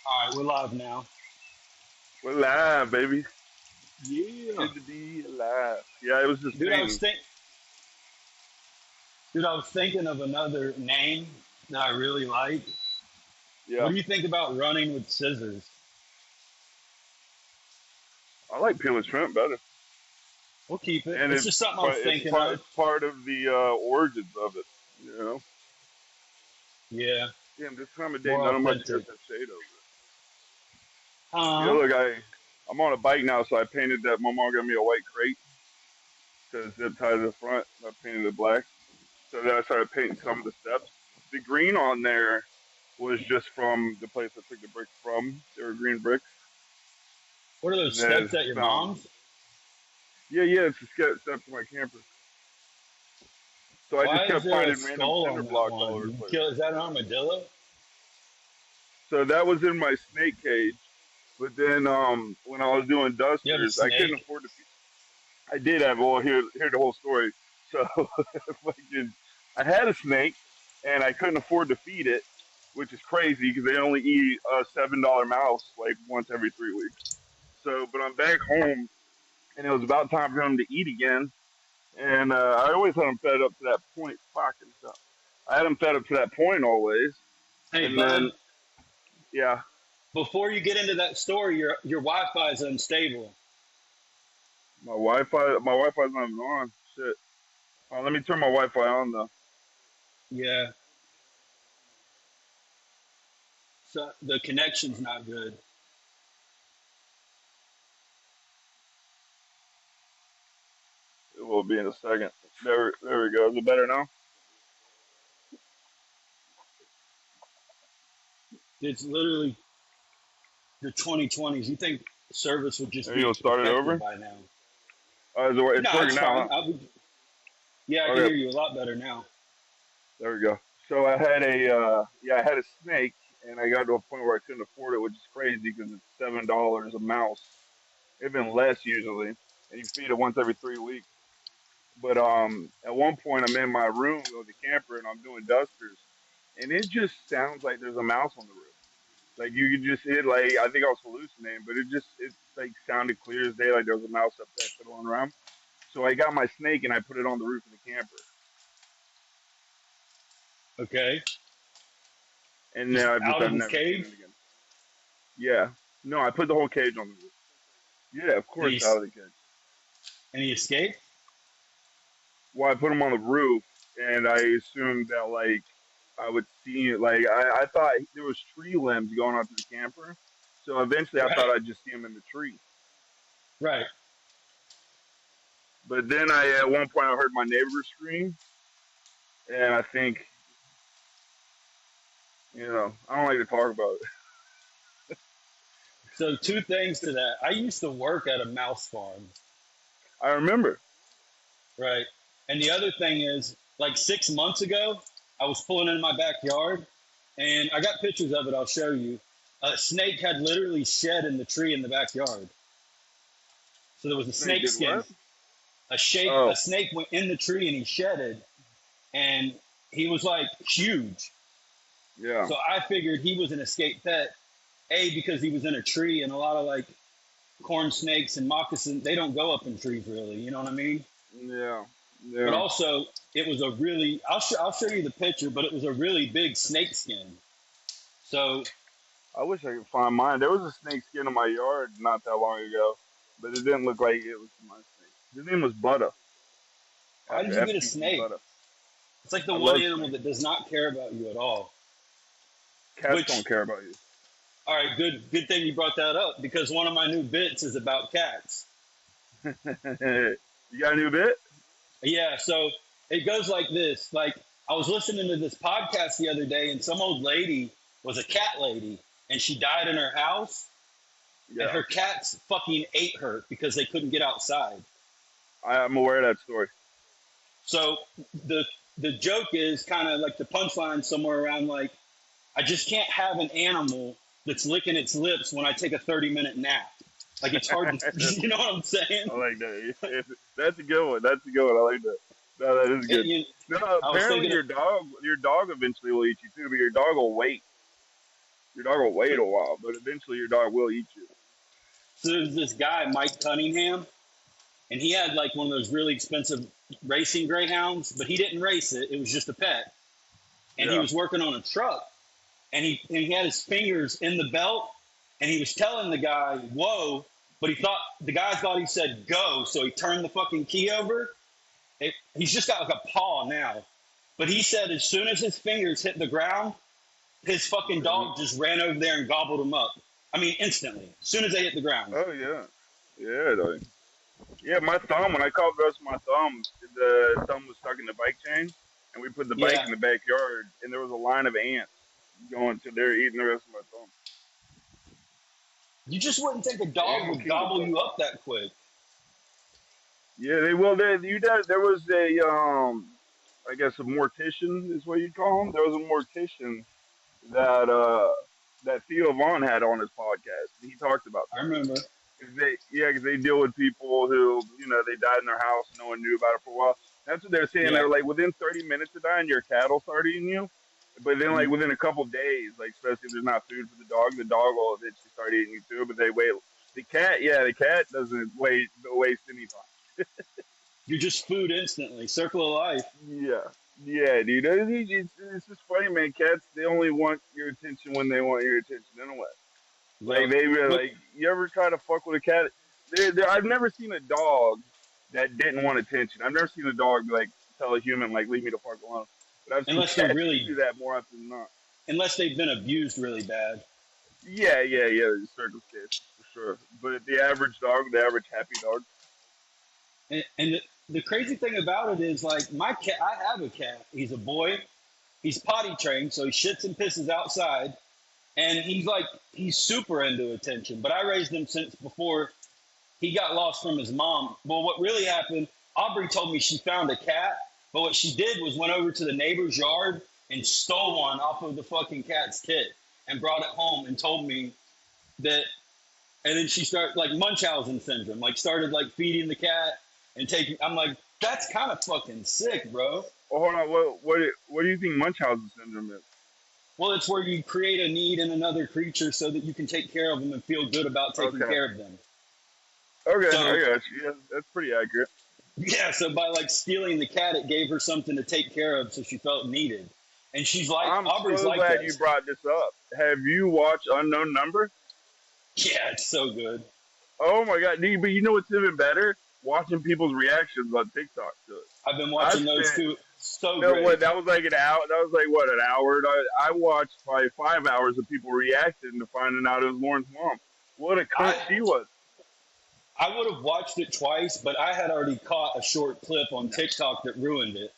All right, we're live now. We're live, baby. Yeah, Good to be alive. Yeah, it was just dude. painting. I was thinking of another name that I really like. What Yeah, do you think about running with scissors? I like peeling shrimp better, We'll keep it. and It's just something I was thinking it's of. part of the origins of it. You know, Yeah, damn, this time of day, more none of my chairs authentic. have shade over it. Yeah, Huh? look, I'm on a bike now, so I painted that. My mom got me a white crate to zip tie to the front. I painted it black. So then I started painting some of the steps. The green on there was just from the place I took the bricks from. They were green bricks, What are those and then steps at your found. mom's? Yeah, it's a step to my camper. So I just Why is kept there a finding random skull cinder on that blocks all one? over the Did you place. kill? Is that an armadillo? So that was in my snake cage. But then when I was doing You have a dusters, I couldn't snake? afford to. I did have, well, hear the whole story. So fucking, I had a snake and I couldn't afford to feed it, which is crazy because they only eat a $7 mouse like once every 3 weeks. So, but I'm back home and it was about time for him to eat again. And I always had him fed up to that point. Fucking stuff. I had him fed up to that point always. Hey, And then, bud. yeah, Before you get into that story, your Wi-Fi is unstable. my Wi-Fi's not even on. Shit. Let me turn my Wi-Fi on though. Yeah, so the connection's not good. It will be in a second. There we go. Is it better now? It's literally the 2020s. You think service would just Maybe you'll be start it perfected over. by now? It's No, working it's now, fine. huh? Yeah, I can hear Okay, you a lot better now. there we go. So I had a snake, and I got to a point where I couldn't afford it, which is crazy because it's $7 a mouse. Even less usually, and you feed it once every 3 weeks. But at one point, I'm in my room with the camper, and I'm doing dusters, and it just sounds like there's a mouse on the roof. Like you could just it like I think I was hallucinating, but it like sounded clear as day, like there was a mouse up there fiddling around. So I got my snake and I put it on the roof of the camper, Okay, and just then out I've of his never seen cage, it again. Yeah, no, I put the whole cage on the roof. Yeah, of and course, out of the cage. he escaped. Well, I put him on the roof, and I assumed that like I would see it. Like I thought there was tree limbs going onto the camper, so eventually I Right, thought I'd just see him in the tree. right. But then at one point I heard my neighbor scream, and I think I don't like to talk about it. So two things to that. I used to work at a mouse farm, I remember. right? And the other thing is, like 6 months ago, I was pulling in my backyard, and I got pictures of it. I'll show you. A snake had literally shed in the tree in the backyard. So there was a Snake snake did skin. what? A Oh, snake went in the tree and he shedded, and he was like huge. yeah, So I figured he was an escaped pet. A, because he was in a tree, and a lot of like corn snakes and moccasins, they don't go up in trees really. You know what I mean? yeah, But yeah. also, it was a really. I'll show you the picture, but it was a really big snake skin. So I wish I could find mine. There was a snake skin in my yard not that long ago, but it didn't look like it was my snake. His name was Butter. why did you get a FTC snake? Butter. It's like the I one love animal snakes. that does not care about you at all. Cats don't Which, care about you. all right, good thing you brought that up because one of my new bits is about cats. You got a new bit? Yeah, so it goes like this. Like I was listening to this podcast the other day, and some old lady was a cat lady, and she died in her house, and Yeah, her cats fucking ate her because they couldn't get outside. I'm aware of that story. So the the joke is kind of like the punchline somewhere around like I just can't have an animal that's licking its lips when I take a 30-minute nap. Like it's hard to, you know what I'm saying? I like that. That's a good one. That's a good one. I like that. No, that is It, good. you, No, I was apparently thinking, your dog eventually will eat you too, but your dog will wait. Your dog will wait a while, but eventually your dog will eat you. So there's this guy, Mike Cunningham, and he had like one of those really expensive racing greyhounds, but he didn't race it. It was just a pet. And he Yeah. was working on a truck, and he had his fingers in the belt, and he was telling the guy, whoa, but the guy thought he said go, so he turned the fucking key over. He's just got like a paw now. But he said as soon as his fingers hit the ground, his fucking Mhm. dog just ran over there and gobbled him up. I mean, instantly, as soon as they hit the ground. Oh yeah. Yeah, dog. Yeah, my thumb, when I caught Gus my thumb, the thumb was stuck in the bike chain, and we put the bike Yeah, in the backyard, and there was a line of ants going to there eating the rest of my thumb. you just wouldn't think a dog Animal would kingdom, gobble bro. you up that quick. Yeah, they will. There was a, I guess a mortician is what you'd call him. There was a mortician that, that Theo Vaughn had on his podcast. He talked about I that. remember. 'Cause because they deal with people who, they died in their house, no one knew about it for a while. That's what they're saying. Yeah. They're like, within 30 minutes of dying, your cat'll start eating you. But then, like, Mhm. within a couple days, like, especially if there's not food for the dog will eventually start eating you too. But they wait. The cat doesn't waste any time. You're just food instantly. Circle of life. Yeah. Yeah, dude. It's just funny, man. Cats, they only want your attention when they want your attention anyway. Like Yep. they really But like. You ever try to fuck with a cat? I've never seen a dog that didn't want attention. I've never seen a dog like tell a human like leave me the fuck alone. But I've seen unless they're cats really, do that more often than not. unless they've been abused really bad. Yeah. There's circumstances for sure. But the average dog, the average happy dog. And the crazy thing about it is, like, my cat, I have a cat. He's a boy. He's potty trained, so he shits and pisses outside. And he's super into attention. But I raised him since before he got lost from his mom. Well, what really happened, Aubrey told me she found a cat. But what she did was went over to the neighbor's yard and stole one off of the fucking cat's tit and brought it home and told me that. And then she started like Munchausen syndrome, like started like feeding the cat and taking. I'm like, that's kind of fucking sick, bro. Oh, hold on. What do you think Munchausen syndrome is? Well, it's where you create a need in another creature so that you can take care of them and feel good about taking Okay. care of them. Okay, So I got you. Yeah, that's pretty accurate. yeah, so by like stealing the cat, it gave her something to take care of, so she felt needed. And she's like, I'm Aubrey's so like glad you this. brought this up. Have you watched Unknown Number? Yeah, it's so good. Oh my god, dude, but you know what's even better? Watching people's reactions on TikTok to it. I've been I watching those spent two. So no great. what that was like an hour. That was like what, an hour. I watched probably 5 hours of people reacting to finding out it was Lauren's mom. What a cunt I she was. I would have watched it twice, but I had already caught a short clip on No. TikTok that ruined it.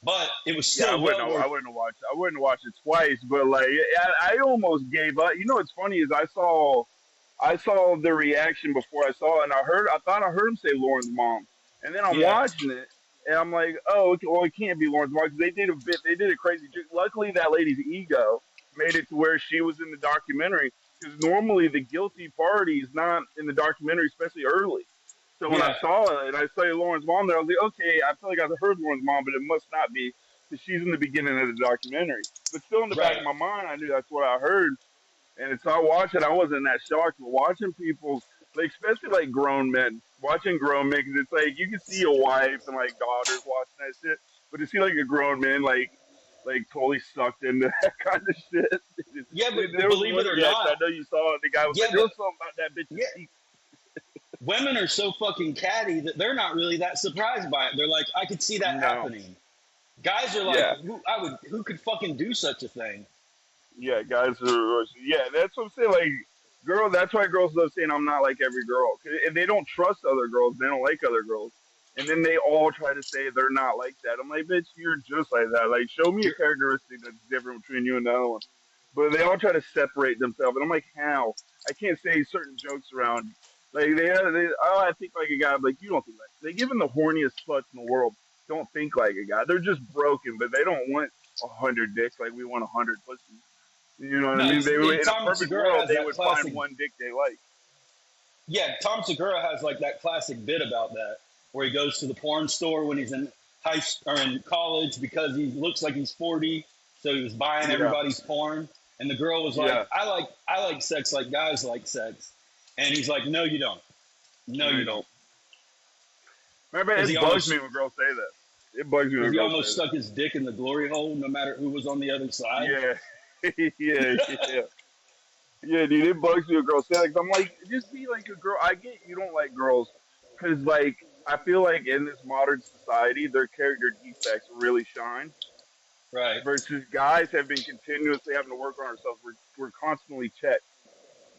But it was Yeah, still well I worth. wouldn't have watched. I wouldn't have watched it twice. But like, I almost gave up. You know what's funny is I saw the reaction before I saw it, and I thought I heard him say Lauren's mom, and then I'm Yeah, watching it, and I'm like, oh, okay, well, it can't be Lauren's mom because they did a crazy trick. Luckily, that lady's ego made it to where she was in the documentary, because normally the guilty party is not in the documentary, especially early. So when I yeah, saw it and I saw Lauren's mom there, I was like, okay, I feel like I heard Lauren's mom, but it must not be because she's in the beginning of the documentary. But still, in the back right. of my mind, I knew that's what I heard. And so I watched it. I wasn't that shocked, but watching people, like especially like grown men, watching grown men, because it's like you can see your wife and like daughters watching that shit, but to see like a grown man like totally sucked into that kind of shit. Yeah, but There was believe one it or reaction not, I know you saw it. The guy was yeah, like, "There but was something about that bitch's yeah, teeth." women are so fucking catty that they're not really that surprised by it. They're like, I could see that No, happening. Guys are like, yeah, who could fucking do such a thing? yeah, guys are, yeah. That's what I'm saying. Like, that's why girls love saying I'm not like every girl. 'Cause if they don't trust other girls, they don't like other girls, and then they all try to say they're not like that. I'm like, bitch, you're just like that. Like, show me a You're, characteristic that's different between you and the other one. But they all try to separate themselves, and I'm like, how? I can't say certain jokes around. Like oh, I think like a guy. I'm like, you don't think like. They even the horniest sluts in the world don't think like a guy. They're just broken, but they don't want 100 dicks like we want 100 pussies. You know what I no, mean? They would, in a Tom perfect Segura world, has they that would find classic. one dick they like. Yeah, Tom Segura has like that classic bit about that, where he goes to the porn store when he's in or in college because he looks like he's 40, so he was buying Yeah, everybody's porn, And the girl was like, Yeah. I like sex like guys like sex. And he's like, no, you don't. No, No, you you don't. don't. Remember, Because it bugs me when girls say that. It bugs me when he girls say almost stuck his dick in the glory hole, no matter who was on the other side. that. Yeah. Yeah. Yeah, dude, it bugs me when girls say that. 'Cause I'm like, just be like a girl. I get you don't like girls, because like I feel like in this modern society, their character defects really shine. Right. Versus guys have been continuously having to work on ourselves. We're constantly checked.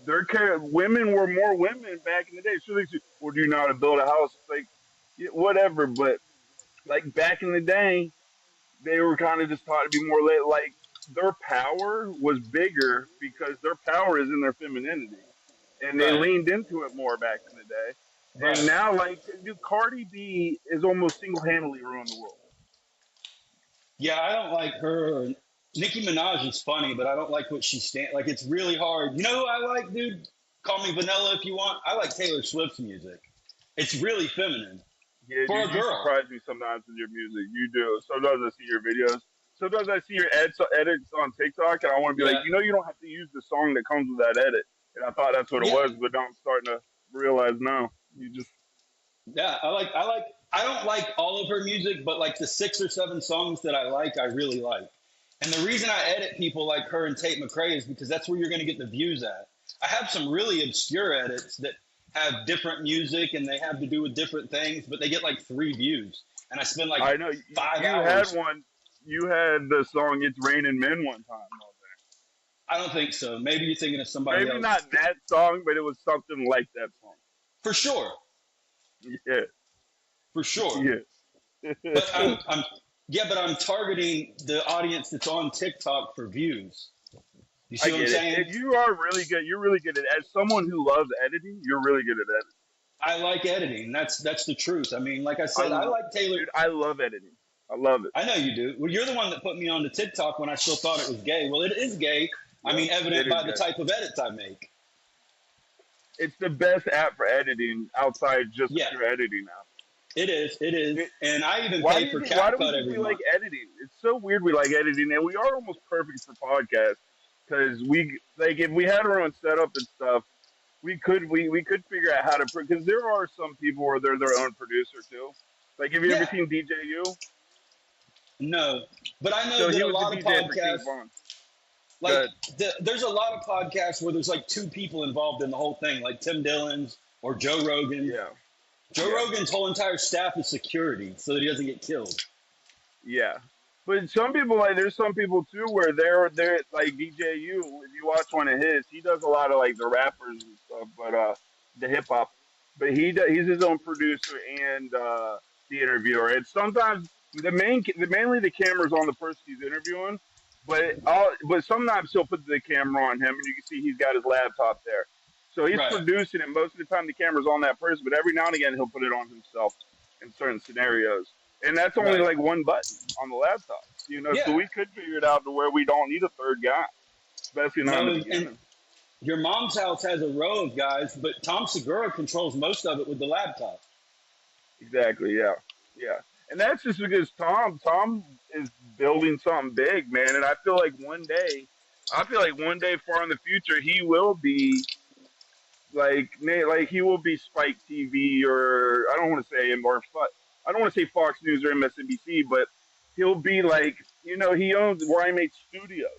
Women were more women back in the day. So they say, well, do you know how to build a house? It's like, yeah, whatever. But like back in the day, they were kind of just taught to be more like their power was bigger because their power is in their femininity, and they Right. leaned into it more back in the day. And Right. now, like, dude, Cardi B is almost single-handedly ruined the world. Yeah, I don't like her. Nicki Minaj is funny, but I don't like what she like. It's really hard. You know who I like, dude? Call me vanilla if you want. I like Taylor Swift's music. It's really feminine Yeah, for a dude, you girl. surprise me sometimes with your music. You do. Sometimes I see your videos. Sometimes I see your edits on TikTok, and I want to be like, Yeah. you don't have to use the song that comes with that edit. And I thought that's what it Yeah. was, but now I'm starting to realize now. You just Yeah. I don't like all of her music, but like the 6 or 7 songs that I like, I really like. And the reason I edit people like her and Tate McRae is because that's where you're going to get the views at. I have some really obscure edits that have different music and they have to do with different things, but they get like 3 views. And I spend like I know five you had hours. one. You had the song "It's Raining Men" one time. I don't think so. Maybe you're thinking of somebody Maybe else. not that song, but it was something like that song. For sure. Yeah, For sure. yeah. But but I'm targeting the audience that's on TikTok for views. You I see what I'm get it. saying? And you are really good. You're really good at as someone who loves editing. You're really good at editing. I like editing. That's the truth. I mean, like I said, I like Taylor. Dude, I love editing. I love it. I know you do. Well, you're the one that put me on to TikTok when I still thought it was gay. Well, it is gay. I Yeah, mean, it evident is by the good. type of edits I make. It's the best app for editing outside just Yeah, pure editing app. it is. It is. It, And I even why pay do you for think? Why do we CapCut think every we like month. editing? It's so weird. We like editing, and we are almost perfect for podcasts because we like if we had our own setup and stuff, we could figure out how to because there are some people where they're their own producer too. Like, have you ever Yeah, seen DJU? no. But I know So that he a was the lot of DJ for King podcasts, Von. like, Good. there's a lot of podcasts where there's like 2 people involved in the whole thing, like Tim Dillon's or Joe Rogan. Yeah. Joe Yeah. Rogan's whole entire staff is security so that he doesn't get killed. Yeah. But some people like there's some people too where they're like DJU. If you watch one of his, he does a lot of like the rappers and stuff, but the hip hop. But he's his own producer and the interviewer. And sometimes mainly the camera's on the person he's interviewing, but sometimes he'll put the camera on him and you can see he's got his laptop there. So he's Right, producing it. Most of the time the camera's on that person, but every now and again he'll put it on himself in certain scenarios. And that's only right. like one button on the laptop. So Yeah. we could figure it out to where we don't need a third guy, especially not in No, the and beginning. your mom's house has a row of guys, but Tom Segura controls most of it with the laptop. Exactly, yeah. Yeah. And that's just because Tom is building something big, man. And I feel like one day far in the future he will be like he will be Spike TV or I don't want to say him or I don't want to say Fox News or MSNBC, but he'll be like he owns where I make studios.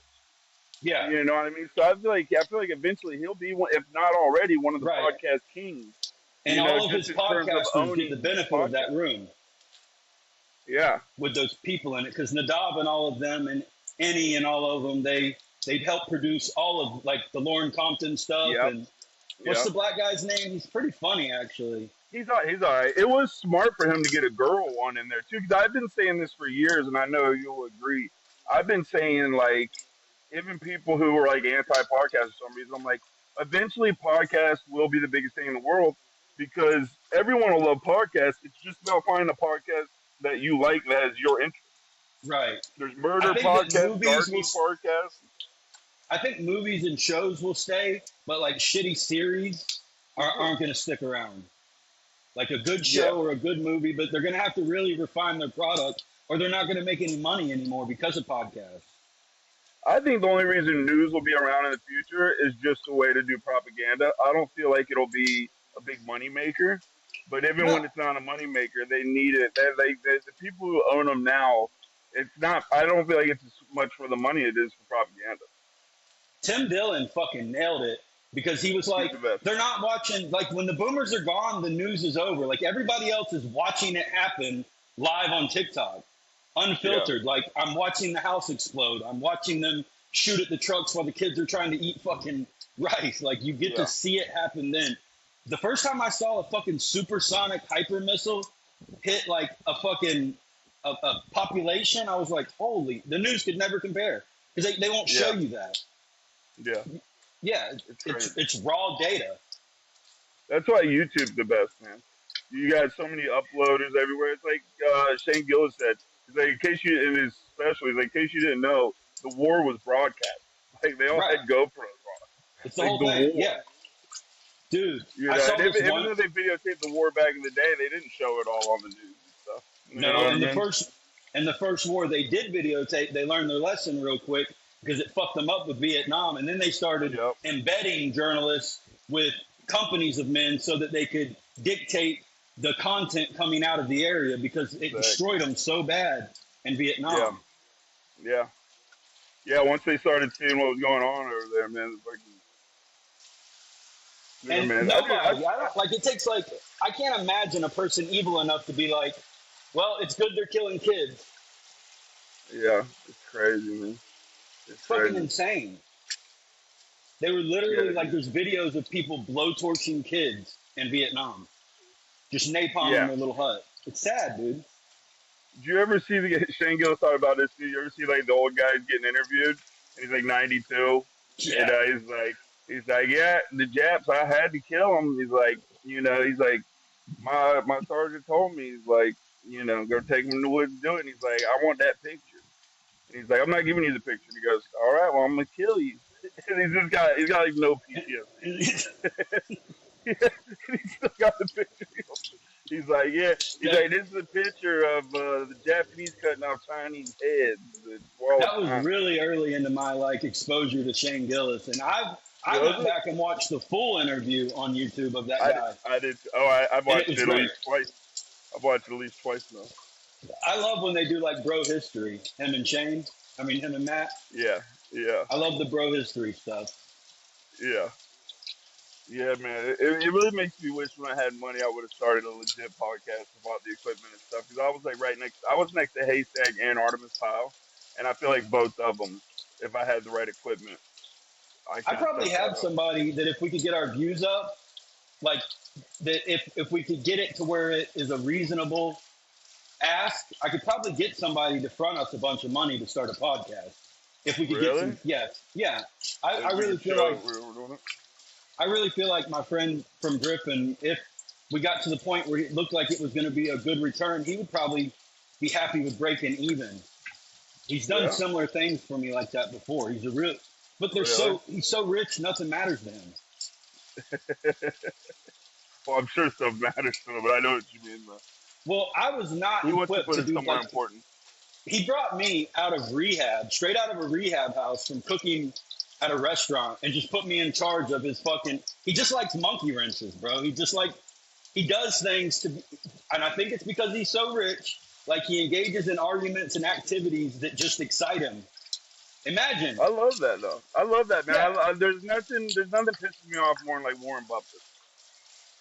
Yeah, You know what I mean? So I feel like eventually he'll be one, if not already, one of the right. podcast kings. And all of Just his in terms of podcasters get the owning benefit of that podcasts. room Yeah. with those people in it, because Nadav and all of them and Annie and all of them, they help produce all of like the Lauren Compton stuff. Yep. And what's Yep. the black guy's name? He's pretty funny actually. He's all right. It was smart for him to get a girl one in there too, because I've been saying this for years, and I know you'll agree. I've been saying like even people who are like anti-podcast for some reason, I'm like, eventually podcasts will be the biggest thing in the world because everyone will love podcasts. It's just about finding a podcast that you like that has your interest. Right. There's I murder think that podcasts, movies will. gardening podcasts. I think movies and shows will stay, but like shitty series aren't going to stick around. Like a good Yeah, show or a good movie, but they're going to have to really refine their product, or they're not going to make any money anymore because of podcasts. I think the only reason news will be around in the future is just a way to do propaganda. I don't feel like it'll be a big money maker, but even No, when it's not a money maker, they need it. The people who own them now, it's not. I don't feel like it's as much for the money it is for propaganda. Tim Dillon fucking nailed it because he was He's like, the best. they're not watching. Like when the boomers are gone, the news is over. Like everybody else is watching it happen live on TikTok, Yeah, unfiltered. Like I'm watching the house explode. I'm watching them shoot at the trucks while the kids are trying to eat fucking rice. Like you get to yeah, see it happen then. The first time I saw a fucking supersonic hyper missile hit like a population, I was like, holy, the news could never compare because they won't show yeah, you that. yeah. Yeah, It's it's crazy. it's raw data. That's why YouTube's the best, man. You got so many uploaders everywhere. It's like Shane Gillis said. He's like, in case you in his special, he's like, in case you didn't know, the war was broadcast. Like they all Right. had GoPros on. It's the Like whole the thing. war. Yeah, dude. You I know, saw and this even one. though they videotaped the war back in the day, they didn't show it all on the news and stuff. You know No, what I in the mean? first war they did videotape. They learned their lesson real quick because it fucked them up with Vietnam, and then they started Yep. embedding journalists with companies of men so that they could dictate the content coming out of the area because it Exactly. destroyed them so bad in Yeah. Vietnam. Yeah. Yeah. Once they started seeing what was going on over there, man, it's like, yeah, And man. nobody, I don't like. It takes like I can't imagine a person evil enough to be like, well, it's good they're killing kids. yeah, it's crazy, man. It's It's fucking crazy. insane. They were Yeah, literally like, dude. there's videos of people blowtorching kids in Vietnam, just napalming Yeah. their little hut. It's sad, dude. Did you ever see the Shane Gillis talk about this? Did you ever see like the old guy getting interviewed and he's like 92 and Yeah, he's like, yeah, the Japs, I had to kill them. He's like, he's like, my sergeant told me, he's like, go take him in the woods and do it. And he's like, I want that picture. And he's like, I'm not giving you the picture. And he goes, all right, well, I'm gonna kill you. And he's got like no PTSD. He's still got the picture. He's like, yeah. He's that like, this is a picture of the Japanese cutting off Chinese heads at 12 that was times. really early into my like exposure to Shane Gillis, and I Was went it? back and watched the full interview on YouTube of that I, guy, I did. Oh, I've and it watched was it at great. least twice. I've watched it at least twice now. I love when they do like bro history. Him and Shane. I mean him and Matt. Yeah, yeah, I love the bro history stuff. yeah. Yeah, man. It really makes me wish when I had money I would have started a legit podcast about the equipment and stuff. Because I was like I was next to Haystack and Artemis Pyle, and I feel like both of them, if I had the right equipment, I I could have probably set that have up. somebody that if we could get our views up, like that if we could get it to where it is a reasonable ask, I could probably get somebody to front us a bunch of money to start a podcast. If we could get Really? some, yes, yeah. I, If I we really could feel show like we're doing it. I really feel like my friend from Griffin, if we got to the point where it looked like it was going to be a good return, he would probably be happy with breaking even. He's done Yeah, similar things for me like that before. He's a real, but really. he's so rich, nothing matters to him. Well, I'm sure stuff matters to him, but I know what you mean. Though. Well, I was not He wants to equipped put to it do somewhere like important. he brought me out of rehab, straight out of a rehab house from cooking at a restaurant, and just put me in charge of his fucking. He just likes monkey wrenches, bro. He does things to, and I think it's because he's so rich. Like he engages in arguments and activities that just excite him. Imagine, I love that though. I love that, man. yeah, There's nothing pissing me off more than like Warren Buffett.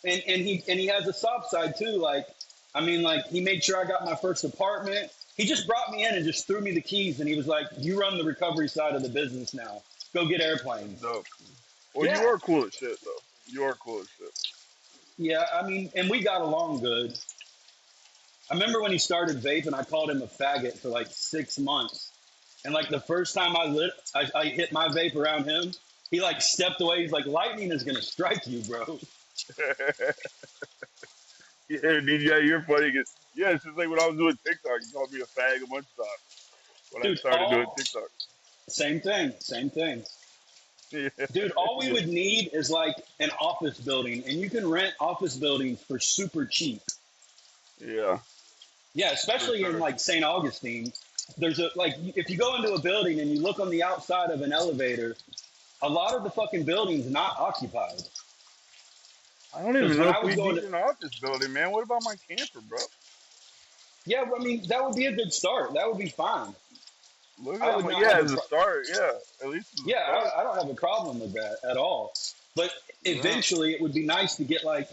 and he has a soft side too. Like, I mean, like he made sure I got my first apartment. He just brought me in and just threw me the keys, and he was like, "You run the recovery side of the business now. Go get That's airplanes." dope. Well, you Yeah, are cool as shit though. You are cool as shit. yeah. I mean, and we got along good. I remember when he started vaping, I called him a faggot for like 6 months. And like the first time I hit my vape around him, he like stepped away. He's like, lightning is gonna strike you, bro. Yeah, DJ, you're funny. 'Cause, yeah, it's just like when I was doing TikTok, you called me a fag a bunch of times when I Dude, started doing TikTok. same thing, same thing. Yeah, Dude, all we yeah, would need is like an office building, and you can rent office buildings for super cheap. yeah, Yeah, for especially in sure. like St. Augustine. there's a like if you go into a building and you look on the outside of an elevator, a lot of the fucking building's not occupied. I don't Because even when know I if was we'd going need to, an office building, man. What about my camper, bro? yeah, well, I mean that would be a good start. That would be fine. Look I at would my not yeah, have a as a start, yeah. At least as a yeah, start. I don't have a problem with that at all. But Yeah. eventually, it would be nice to get like,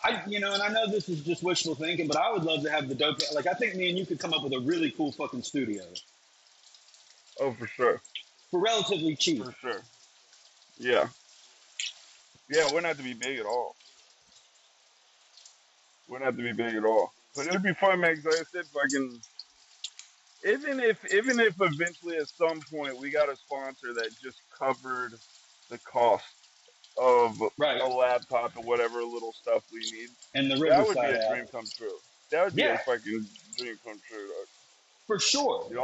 and I know this is just wishful thinking, but I would love to have the dope. Like, I think me and you could come up with a really cool fucking studio Oh, for sure. for relatively cheap. For sure. Yeah. Yeah, it wouldn't have to be big at all. Wouldn't have to be big at all. But it'd be fun, man, 'cause like I said, fucking even if eventually at some point we got a sponsor that just covered the cost of Right. a laptop and whatever little stuff we need, And the that would be Riverside a app. dream come true. That would be a Yeah, fucking dream come true, dog. for sure. Dude,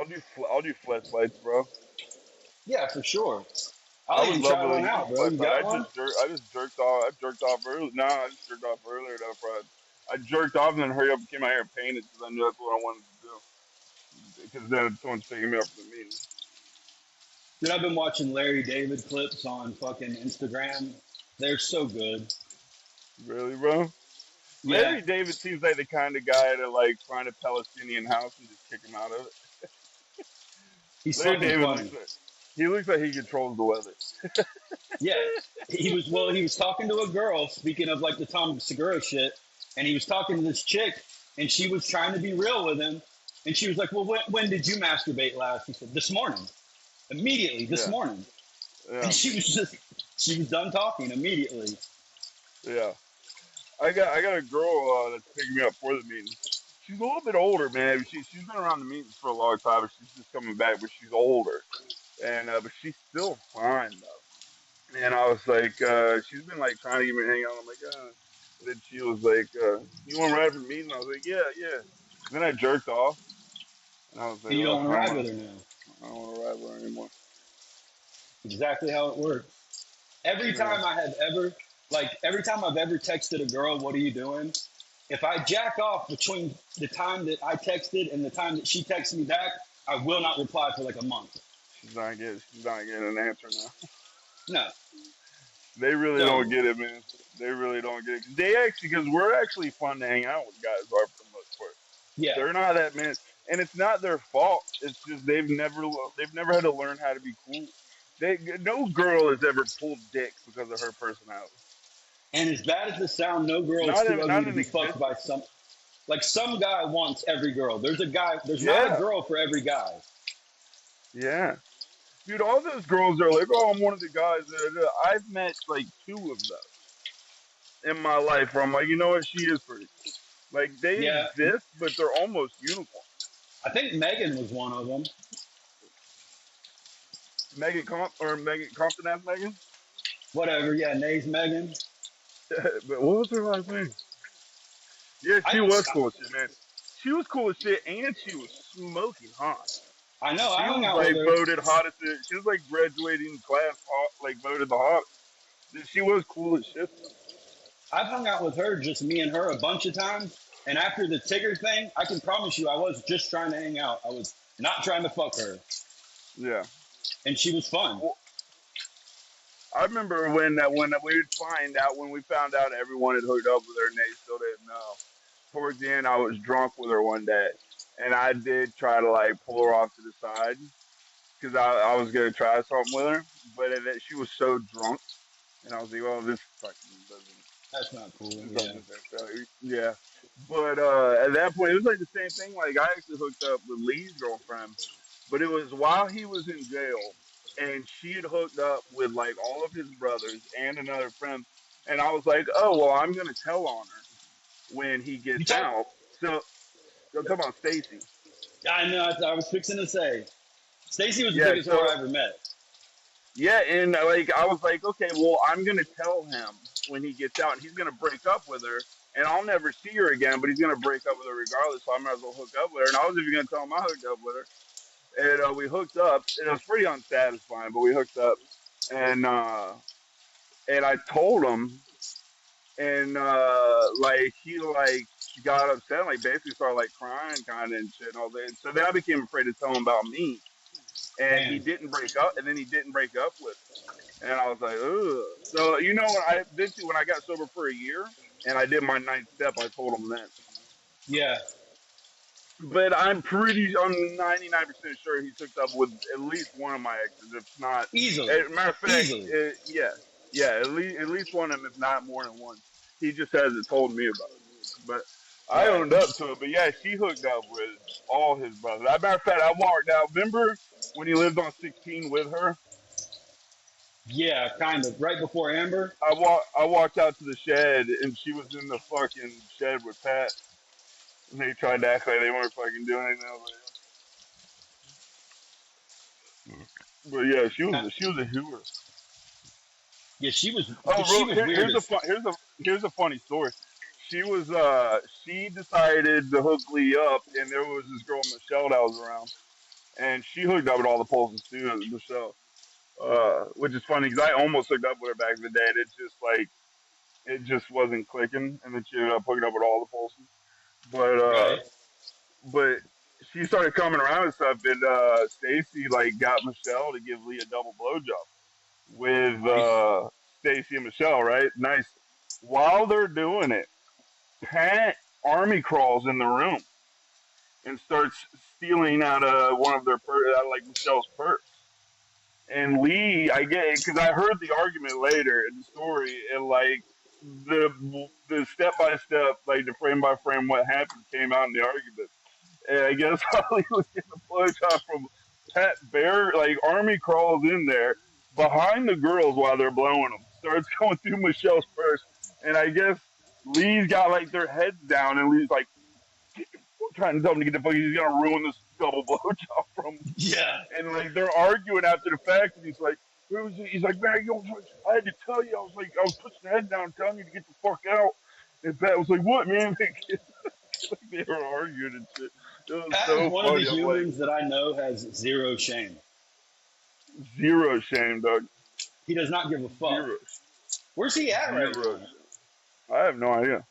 I'll do flashlights, bro. Yeah, for sure. I I'll would even love try a one YouTube out, bro. You flashlight. got one? I just jerked off. I jerked off early. Nah, I just jerked off earlier. That Friday. I jerked off and then hurry up and came out here and painted because I knew that's what I wanted to do. Because then someone's picking me up for the meeting. Dude, I've been watching Larry David clips on fucking Instagram. They're so good. Really, bro? Yeah, Larry David seems like the kind of guy to like find a Palestinian house and just kick him out of it. he's Larry fucking David funny. looks like he controls the weather. Yeah, he was talking to a girl. Speaking of like the Tom Segura shit, and he was talking to this chick, and she was trying to be real with him, and she was like, "Well, when did you masturbate last?" He said, "This morning, immediately this Yeah, morning," and yeah, she was done talking immediately. yeah. I got a girl that's picking me up for the meeting. She's a little bit older, man. She's been around the meetings for a long time, but she's just coming back. But she's older, and but she's still fine though. And I was like, she's been like trying to get me to hang out. I'm like, and then she was like, you want to ride for the meeting? I was like, yeah, yeah. Then I jerked off, and I was like, And you oh, don't want to ride with her now. I don't want to ride with her anymore. Exactly how it works. Every Yeah, time I have ever, every time I've ever texted a girl, "What are you doing?" If I jack off between the time that I texted and the time that she texts me back, I will not reply for like a month. she's not getting an answer now. No. They really don't So, get it, man. They really don't get it. Because we're actually fun to hang out with guys are for the most part. yeah. They're not that man, and it's not their fault. It's just they've never had to learn how to be cool. No girl has ever pulled dick because of her personality. And as bad as this sounds, no girl is Not too in ugly not to in be fucked by existence. some. Like some guy wants every girl. There's not a Yeah, girl for every guy. yeah, dude. All those girls are like, oh, I'm one of the guys. I've met like two of those in my life where I'm like, you know what, she is pretty cool. Like they Yeah. exist, but they're almost unicorns. I think Megan was one of them. Megan Compton ass Megan. Whatever. Yeah, Nays Megan. But what was her last name? Yeah, she I, was cool as shit, man. She was cool as shit, and she was smoking hot. I know. I She hung was out with like her. voted hottest. She was like graduating class, hot, like voted the hottest. She was cool as shit. I've hung out with her, just me and her, a bunch of times. And after the Tigger thing, I can promise you, I was just trying to hang out. I was not trying to fuck her, Yeah. and she was fun. Well, I remember when we found out everyone had hooked up with her and they still didn't know. Towards the end, I was drunk with her one day, and I did try to like pull her off to the side because I was gonna try something with her, but she was so drunk, and I was like, well, this fucking That's not cool. doesn't Yeah. necessarily, yeah. But at that point, it was like the same thing. Like I actually hooked up with Lee's girlfriend, but it was while he was in jail, and she had hooked up with like all of his brothers and another friend, and I was like, oh well, I'm gonna tell on her when he You gets talk. out. So I'm talking about Stacy. I know. I was fixing to say, Stacy was the Yeah, biggest whore so I ever met. yeah, and like I was like, okay, well, I'm gonna tell him when he gets out, and he's gonna break up with her, and I'll never see her again, but he's gonna break up with her regardless. So I might as well hook up with her. And I was even gonna tell him I hooked up with her, and we hooked up, and it was pretty unsatisfying, but we hooked up, and and I told him, and like he like got upset, and, like basically started like crying, kind of and shit. And all that. So then I became afraid to tell him about me, and he Damn. didn't break up, and then he didn't break up with her. And I was like, ugh. So when I eventually when I got sober for a year, and I did my ninth step, I told him then. Yeah. But I'm 99% sure he's hooked up with at least one of my exes, if not. Easily. As a matter of fact, Easily. yeah, yeah, at least one of them, if not more than one. He just hasn't told me about it. But I Right. owned up to it. But yeah, she hooked up with all his brothers. As a matter of fact, I walked out. Remember when he lived on 16 with her? Yeah, kind of. Right before Amber. I walked out to the shed, and she was in the fucking shed with Pat. And they tried to act like they weren't fucking doing anything. I was like, but yeah, she was a hooer. Yeah, she was. Oh, She was weird here's a as. here's a funny story. She decided to hook Lee up, and there was this girl Michelle that was around, and she hooked up with all the Polsons too, Michelle. Which is funny because I almost hooked up with her back in the day, and it just wasn't clicking, and then she ended up hooking up with all the Polsons. But Right. but she started coming around and stuff, and Stacy like got Michelle to give Lee a double blowjob with Nice. Stacy and Michelle, right? Nice. While they're doing it, Pat army crawls in the room and starts stealing out of one of out of like Michelle's purse. And Lee, I get it because I heard the argument later in the story, and like the step by step, like the frame by frame, what happened came out in the argument. And I guess Holly was getting a blowjob from Pat Bear, like Army crawls in there behind the girls while they're blowing them, starts going through Michelle's purse, and I guess Lee's got like their heads down, and Lee's like trying to tell him to get the fuck. He's gonna ruin this double blowjob from, Yeah. and like they're arguing after the fact, and he's like. Where was he? He's like, man, I had to tell you. I was pushing the head down, telling you to get the fuck out. And Pat was like, what, man? Like they were arguing and shit. It was Pat is so one of the funny. I'm like, humans that I know has zero shame. zero shame, dog. He does not give a fuck. Zero. Where's he at right Zero. now? I have no idea.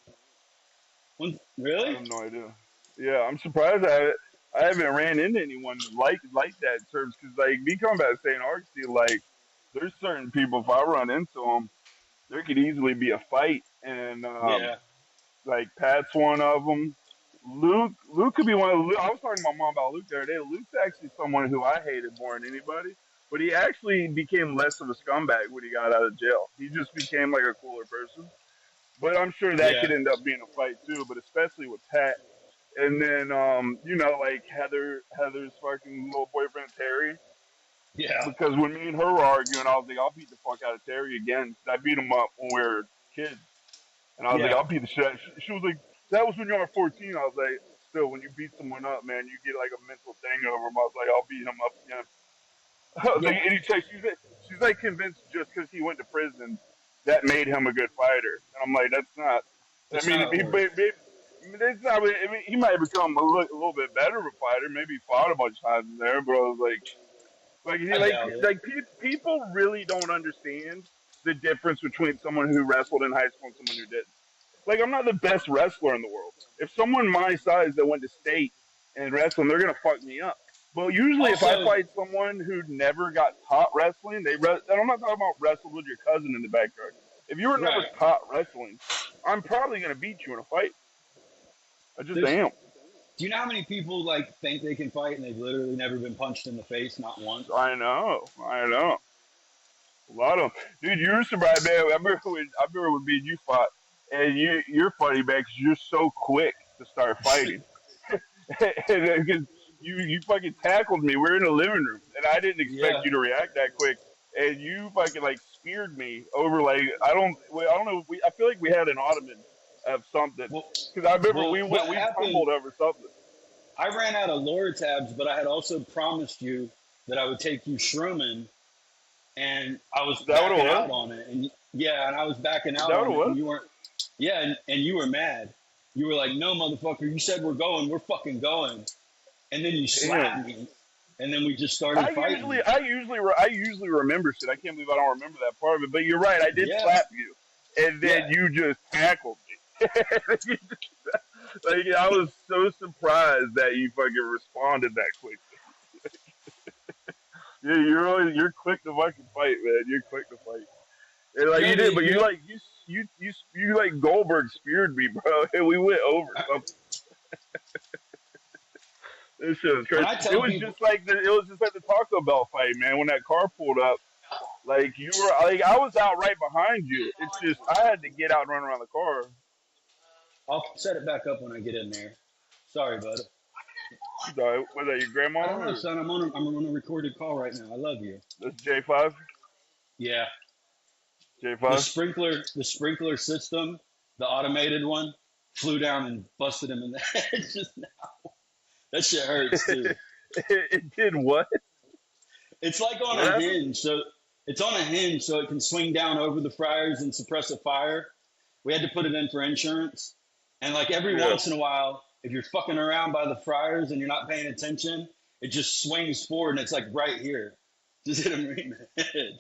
I Really? have no idea. Yeah, I'm surprised I haven't ran into anyone like that in terms because like me coming back to St. Augustine, like there's certain people if I run into them, there could easily be a fight, and Yeah. like Pat's one of them. Luke could be one of the. I was talking to my mom about Luke the other day. Luke's actually someone who I hated more than anybody, but he actually became less of a scumbag when he got out of jail. He just became like a cooler person. But I'm sure that Yeah. could end up being a fight too. But especially with Pat, and then like Heather's fucking little boyfriend Terry. Yeah. Because when me and her were arguing, I was like, I'll beat the fuck out of Terry again. I beat him up when we were kids. And I was like, Yeah. I'll beat the shit out. She was like, that was when you were 14. I was like, still, when you beat someone up, man, you get like a mental thing over him. I was like, I'll beat him up again. I was Yeah. like, and she's like convinced just because he went to prison that made him a good fighter. And I'm like, that's not. I That's mean, not how it works. it's not. I mean, he might have become a little bit better of a fighter. Maybe he fought a bunch of times in there, but I was I doubt it. people really don't understand the difference between someone who wrestled in high school and someone who didn't. Like, I'm not the best wrestler in the world. If someone my size that went to state and wrestling, they're gonna fuck me up. But usually, if I Also, fight someone who never got taught wrestling, and I'm not talking about wrestling with your cousin in the backyard. If you were never right. taught wrestling, I'm probably gonna beat you in a fight. I just There's. am. Do you know how many people like think they can fight and they've literally never been punched in the face, not once? I know. A lot of them. Dude, you were surprised, man. I remember when me and you fought, and you're funny, man, because you're so quick to start fighting. And because you fucking tackled me. We're in the living room, and I didn't expect Yeah. you to react that quick. And you fucking like speared me over like I don't know. I feel like we had an ottoman of something Well, because I remember well, what we happened? tumbled over something. I ran out of Lortabs, but I had also promised you that I would take you shrooming, and I was Is that what it backing out was? on it. And yeah, and I was backing Is out that what on it it, and was? you weren't. Yeah, and you were mad. You were like, "No, motherfucker! You said we're going. We're fucking going." And then you Damn. slapped me, and then we just started fighting. I usually remember shit. I can't believe I don't remember that part of it. But you're right. I did Yeah, slap you, and then yeah. you just tackled me. Like I was so surprised that you fucking responded that quick. Yeah, you're quick to fucking fight, man. You're quick to fight. And like you Yo, did, but you know, you like Goldberg speared me, bro, and we went over something. This shit was when crazy. I tell people, It was just like the Taco Bell fight, man. When that car pulled up, like you were like I was out right behind you. It's just I had to get out and run around the car. I'll set it back up when I get in there. Sorry, bud. Was that your grandma I don't know, or son. I'm on a recorded call right now. I love you. this J5? Yeah, J5? the sprinkler system, the automated one, flew down and busted him in the head just now. That shit hurts too. It did what? It's like on What a happened? hinge, so it's on a hinge, so it can swing down over the fryers and suppress a fire. We had to put it in for insurance, and like every Yeah. once in a while, if you're fucking around by the fryers and you're not paying attention, it just swings forward and it's like right here. Just hit him right in the head.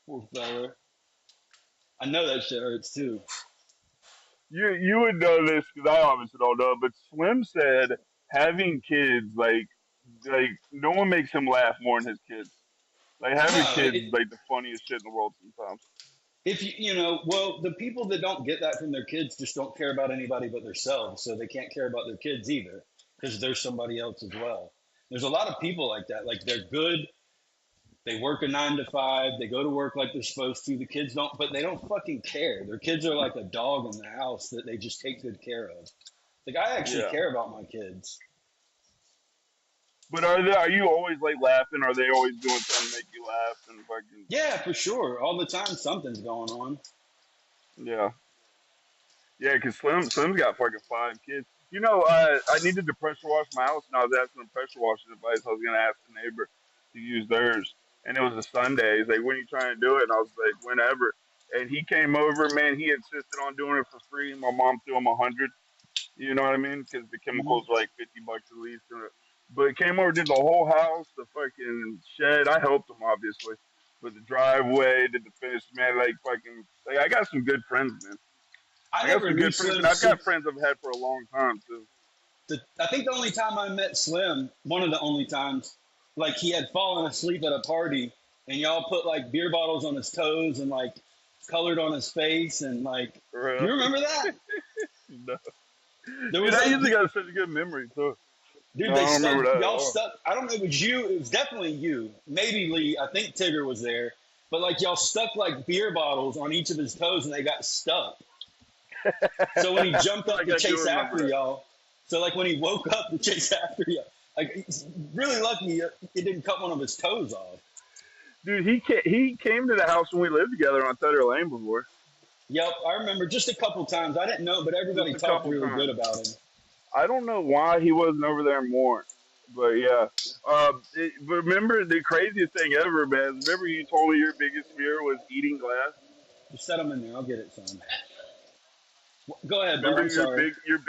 Poor fella. I know that shit hurts too. You would know this because I obviously don't know, but Slim said having kids like no one makes him laugh more than his kids. Like having No, kids is like the funniest shit in the world sometimes. if you know, well, the people that don't get that from their kids just don't care about anybody but themselves, so they can't care about their kids either because they're somebody else as well. There's a lot of people like that. Like they're good, they work a 9 to 5, they go to work like they're supposed to. The kids don't, but they don't fucking care. Their kids are like a dog in the house that they just take good care of. Like I actually Yeah. care about my kids. But are you always like laughing? Are they always doing something to make you laugh and fucking Yeah, for sure. All the time, something's going on. yeah. Yeah, because Slim's got fucking 5 kids. You know, I needed to pressure wash my house, and I was asking him pressure washing advice. I was gonna ask the neighbor to use theirs, and it was a Sunday. He's like, "When are you trying to do it?" And I was like, "Whenever." And he came over, man. He insisted on doing it for free. My mom threw him 100. You know what I mean? Because the Hmm. chemicals were like $50 at least. But he came over, did the whole house, the fucking shed. I helped him obviously, but the driveway, did the finish, man. Like fucking, like I got some good friends, man. I I got never some knew good friends, and Slim I've got Soup. friends I've had for a long time too. I think the only time I met Slim, one of the only times, like he had fallen asleep at a party, and y'all put like beer bottles on his toes and like colored on his face, and like, do Really? you remember that? No. There Dude, was I like, usually got such a good memory too. No, dude, I they don't stuck remember that at y'all all. stuck. I don't know, it was you. It was definitely you. Maybe Lee. I think Tigger was there, but like y'all stuck like beer bottles on each of his toes, and they got stuck. So when he I jumped feel up like to I do chase remember after that. y'all, so like when he woke up to chase after y'all, like he's really lucky it didn't cut one of his toes off. Dude, he came to the house when we lived together on Thunder Lane before, Yep, I remember just a couple times. I didn't know, but just everybody a talked couple really good times. about him. I don't know why he wasn't over there more, but yeah. But remember the craziest thing ever, man. Remember you told me your biggest fear was eating glass. Just set him in there. I'll get it, son. Go ahead, bud. Remember I'm sorry. you're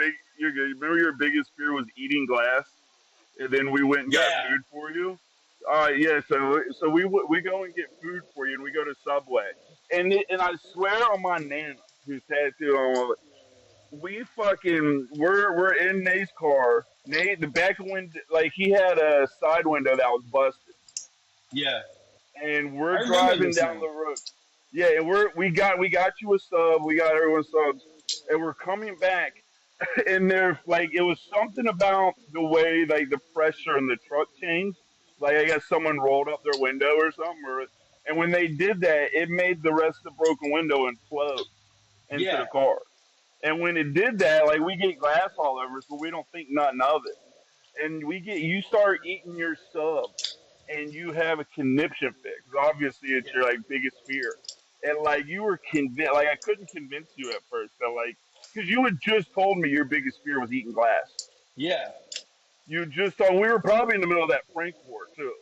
good. Remember your biggest fear was eating glass, and then we went and got Yeah, food for you. Yeah. So we go and get food for you, and we go to Subway, and I swear on my nana who's tattooed on my we fucking we're in Nate's car. Nate, the back window, like he had a side window that was busted, yeah. and we're I remember driving this down now. the road. Yeah, and we got you a sub, we got everyone subs, and we're coming back, and there like it was something about the way like the pressure in the truck changed. Like I guess someone rolled up their window or something, and when they did that, it made the rest of the broken window implode into Yeah, the car. And when it did that, like we get glass all over us, but we don't think nothing of it. And you start eating your sub, and you have a conniption fix. Obviously, it's yeah, your like biggest fear, and like you were convinced. Like I couldn't convince you at first. So like, because you had just told me your biggest fear was eating glass. yeah, You just told we were probably in the middle of that prank war too.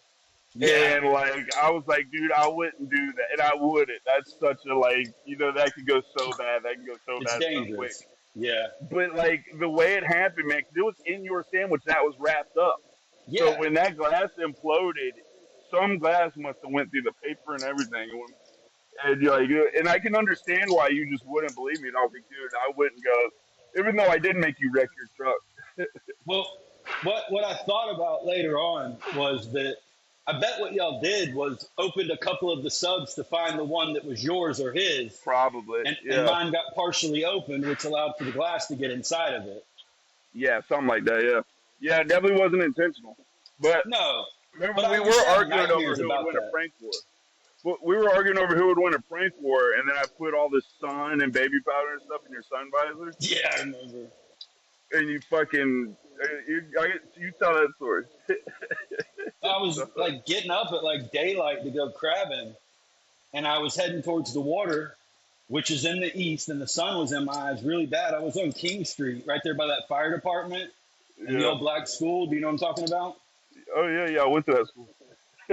yeah. And like I was like, dude, I wouldn't do that, and I wouldn't. That's such a like, that could go so bad. That can go so It's bad so quick. dangerous. Yeah, But like the way it happened, man, 'cause it was in your sandwich that was wrapped up. So yeah. when that glass imploded, some glass must have went through the paper and everything. And you're like, and I can understand why you just wouldn't believe me. And I was like, dude, I wouldn't go. Even though I did make you wreck your truck. Well, what I thought about later on was that I bet what y'all did was opened a couple of the subs to find the one that was yours or his, Probably. and Yeah. mine got partially opened, which allowed for the glass to get inside of it. Yeah, something like that, yeah. Yeah, it definitely wasn't intentional. But No, remember, but I we used were to have arguing over nightmares who would about win a that. prank war. Well, we were arguing over who would win a prank war, and then I put all this sun and baby powder and stuff in your sun visor, Yeah, I remember. and you fucking you tell that story. I was like getting up at like daylight to go crabbing, and I was heading towards the water, which is in the east, and the sun was in my eyes really bad. I was on King Street, right there by that fire department and the Yeah. old black school. Do you know what I'm talking about? Oh yeah, yeah. I went to that school.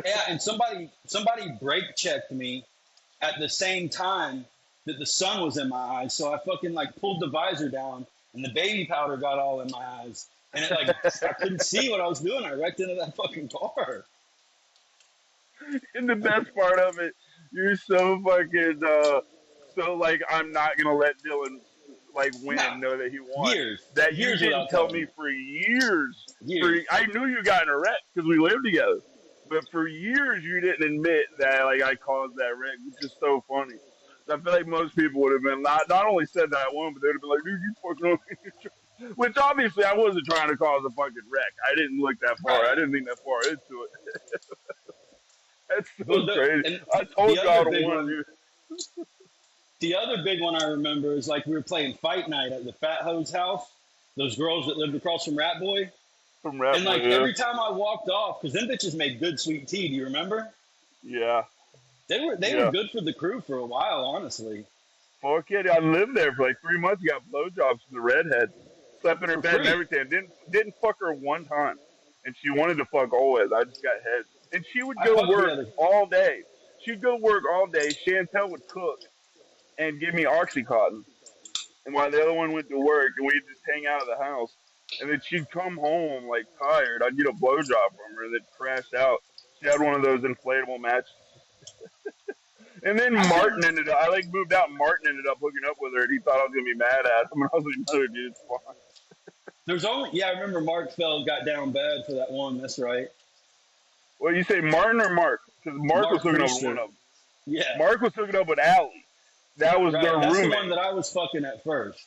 Yeah, and somebody brake checked me at the same time that the sun was in my eyes. So I fucking like pulled the visor down, and the baby powder got all in my eyes, and it like I couldn't see what I was doing. I wrecked into that fucking car. And the best part of it, you're so fucking so like I'm not gonna let Dylan like win Nah, and know that he won. years, That you years didn't without tell telling me me. for years. Years. I knew you got in a wreck because we lived together, but for years you didn't admit that like I caused that wreck, which is so funny. I feel like most people would have been not only said that I won, but they'd have been like, "Dude, you fucking." Which obviously I wasn't trying to cause a fucking wreck. I didn't look that far. Right. I didn't think that far into it. That's Well, so crazy. and I the told you I other would have big won, one, dude. the other big one I remember is like we were playing fight night at the Fat Ho's house. Those girls that lived across from Rat Boy, From Rat and like Boy, yeah. every time I walked off, because them bitches made good sweet tea. Do you remember? Yeah, They were yeah. good for the crew for a while, honestly, Fuck it. I lived there for like 3 months. Got blowjobs from the redhead. Slept in her for bed and free. everything. Didn't fuck her one time. And she wanted to fuck always. I just got head. And she would I go fucked the work other. all day. She'd go work all day. Chantel would cook and give me Oxycontin. And while the other one went to work, and we'd just hang out at the house. And then she'd come home like tired. I'd get a blowjob from her, and then crash out. She had one of those inflatable mattresses. And then I Martin think ended up. I like moved out. And Martin ended up hooking up with her, and he thought I was gonna be mad at him. And I was like, "No, dude, it's fine." there's only yeah. I remember Mark Feld got down bad for that one. That's right. Well, you say Martin or Mark? Because Mark was Mark hooking pretty up with one sure. of them. Yeah, Mark was hooking up with Allie. That was right. their That's the one roommate. that I was fucking at first.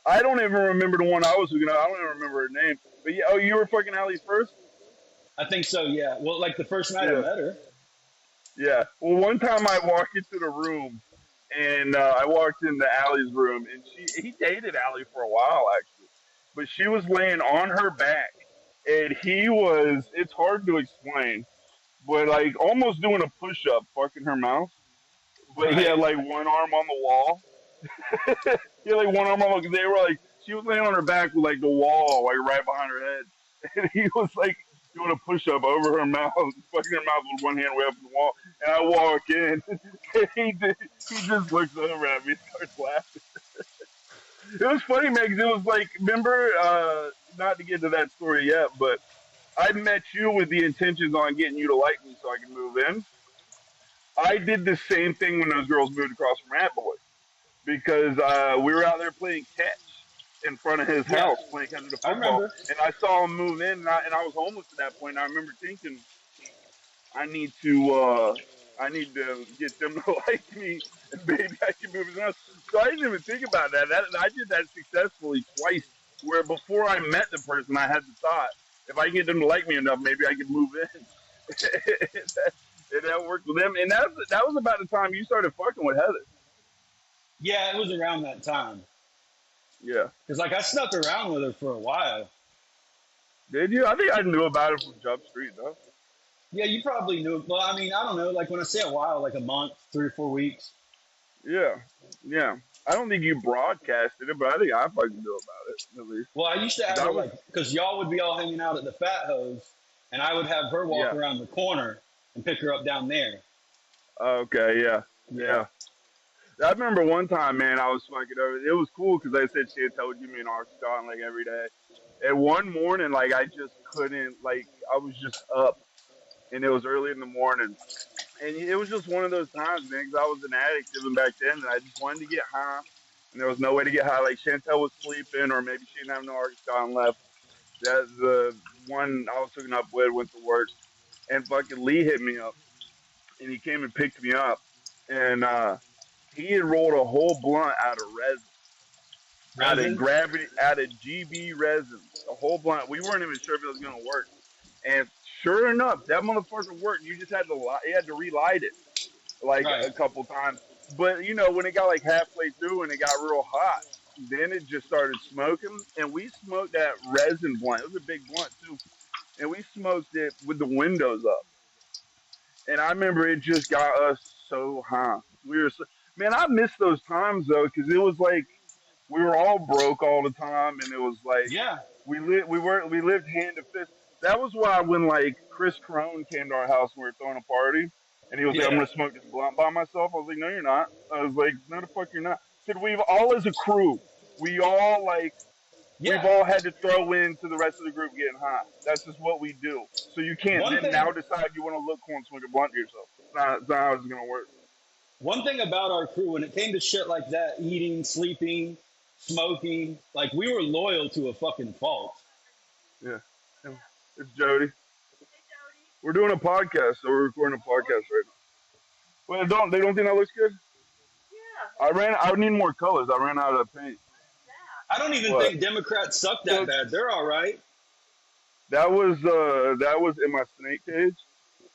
I don't even remember the one I was hooking up. I don't even remember her name. But yeah, oh, you were fucking Allie first? I think so. Yeah. Well, like the first night I Yeah, met her. yeah. Well, one time I walked into the room, and I walked into Allie's room, and he dated Allie for a while actually, but she was laying on her back, and he was. It's hard to explain, but like almost doing a push up, fucking her mouth. But he Right. had like one arm on the wall. He had like one arm on the. They were like she was laying on her back with like the wall like right behind her head, and he was like doing a push up over her mouth, fucking her mouth with one hand way up the wall. And I walk in, and he just looks over at me and starts laughing. It was funny, man, because it was like, remember, not to get to that story yet, but I met you with the intentions on getting you to like me so I can move in. I did the same thing when those girls moved across from Rat Boy because we were out there playing catch in front of his Yeah. house, playing catch with the I football, remember. and I saw him move in, and I was homeless at that point. And I remember thinking, I need to, I need to get them to like me, and maybe I can move his house. So I didn't even think about that. I did that successfully twice. Where before I met the person, I had the thought, if I can get them to like me enough, maybe I could move in. And that worked with them. And that was about the time you started fucking with Heather. Yeah, it was around that time. Yeah. Cause like I snuck around with her for a while. Did you? I think I knew about it from Jump Street, though. Yeah, you probably knew. Well, I mean, I don't know. Like when I say a while, like a month, 3 or 4 weeks. Yeah. Yeah. I don't think you broadcasted it, but I think I fucking knew about it, at least. Well, I used to have her That was, like because y'all would be all hanging out at the Fat Hose, and I would have her walk yeah. around the corner and pick her up down there. Okay, yeah. Yeah. Yeah. I remember one time, man, I was fucking over. It was cool because they said she had told you me an Oxycontin like every day. And one morning, like, I just couldn't, like, I was just up, and it was early in the morning. And it was just one of those times, man, because I was an addict even back then, and I just wanted to get high. and there was no way to get high. Like Chantel was sleeping, or maybe she didn't have no Arkansas and left. That the one I was hooking up with went to work, and fucking Lee hit me up, and he came and picked me up, and he had rolled a whole blunt out of resin, out of Resin? gravity, out of GB resin, a whole blunt. We weren't even sure if it was gonna work, and sure enough, that motherfucker worked. You just had to you had to relight it like Right. a couple times. But you know, when it got like halfway through and it got real hot, then it just started smoking. And we smoked that resin blunt. It was a big blunt too. And we smoked it with the windows up. And I remember it just got us so high. We were so, man, I miss those times though, because it was like we were all broke all the time, and it was like Yeah. we lived hand to fist. That was why when like Chris Crone came to our house and we were throwing a party, and he was like, "I'm Yeah. gonna smoke this blunt by myself." I was like, "No, you're not." I was like, "No, the fuck, you're not." Said we've all as a crew, we all like we've Yeah. all had to throw in to the rest of the group getting high. That's just what we do. So you can't One then thing now decide you want to look cool and smoke a blunt to yourself. It's not how it's gonna work. One thing about our crew, when it came to shit like that, eating, sleeping, smoking, like we were loyal to a fucking fault. Yeah, it's Jody. We're doing a podcast, so we're recording a podcast right now. Well, they don't think that looks good. I need more colors. I ran out of paint. I don't even What? think Democrats suck that So bad. They're all right. that was in my snake cage.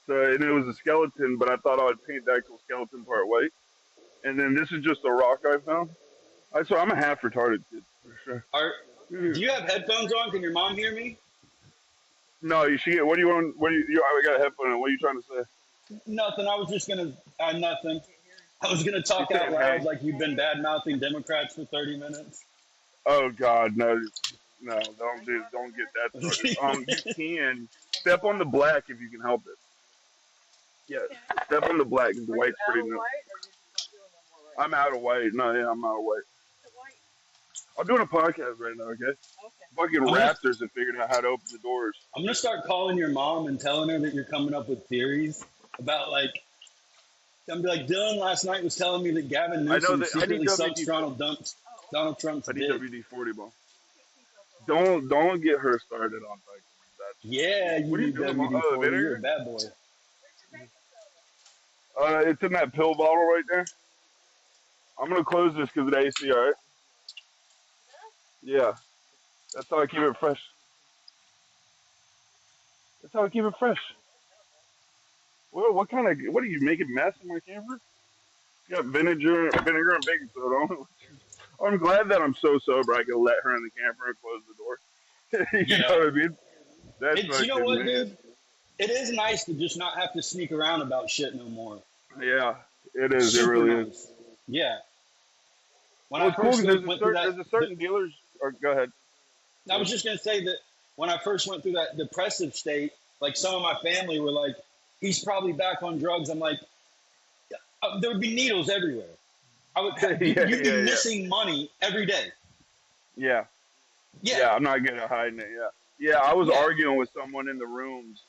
So and it was a skeleton, but I thought I would paint the actual skeleton part white. And then this is just a rock I found. So I'm a half retarded kid for sure. Are Do you have headphones on? Can your mom hear me? No, you should get. What do you want? What do you? I got a headphone on. What are you trying to say? Nothing. I was just gonna. Nothing. I was gonna You talk out saying hey? loud like you've been bad mouthing Democrats for 30 minutes. Oh God, no, no, don't get that started. You can step on the black if you can help it. Yes, step on the black. The white's pretty new. I'm out of white. No, yeah, I'm out of white. I'm doing a podcast right now. Okay. Fucking I'm gonna, raptors have figured out how to open the doors. I'm gonna start calling your mom and telling her that you're coming up with theories about like. I'm gonna be like, Dylan last night was telling me that Gavin I know Newsom that I need secretly sucks WD. Donald Trump's I need dick. WD-40 ball. Don't get her started on that. Yeah, you What are you need doing? WD Oh, 40. You're a vinegar? bad boy. It's in that pill bottle right there. I'm gonna close this because of the AC. All right. Yeah, that's how I keep it fresh. That's how I keep it fresh. What kind of what are you making mess in my camera? You got vinegar and baking soda. I'm glad that I'm so sober. I can let her in the camper and close the door. You know Yeah. what I mean? That's You know fucking what, man. dude? It is nice to just not have to sneak around about shit no more. Yeah, it is. It Super really is. nice. Yeah. When Well, I it's cool first because went through there's a that, certain dealers. Or go ahead. I was just gonna say that when I first went through that depressive state, like some of my family were like, "He's probably back on drugs." I'm like, there would be needles everywhere. I would, Yeah, you'd be yeah, yeah, missing money every day. yeah, Yeah, yeah. I'm not good at hiding it. Yeah, yeah. I was yeah, arguing with someone in the rooms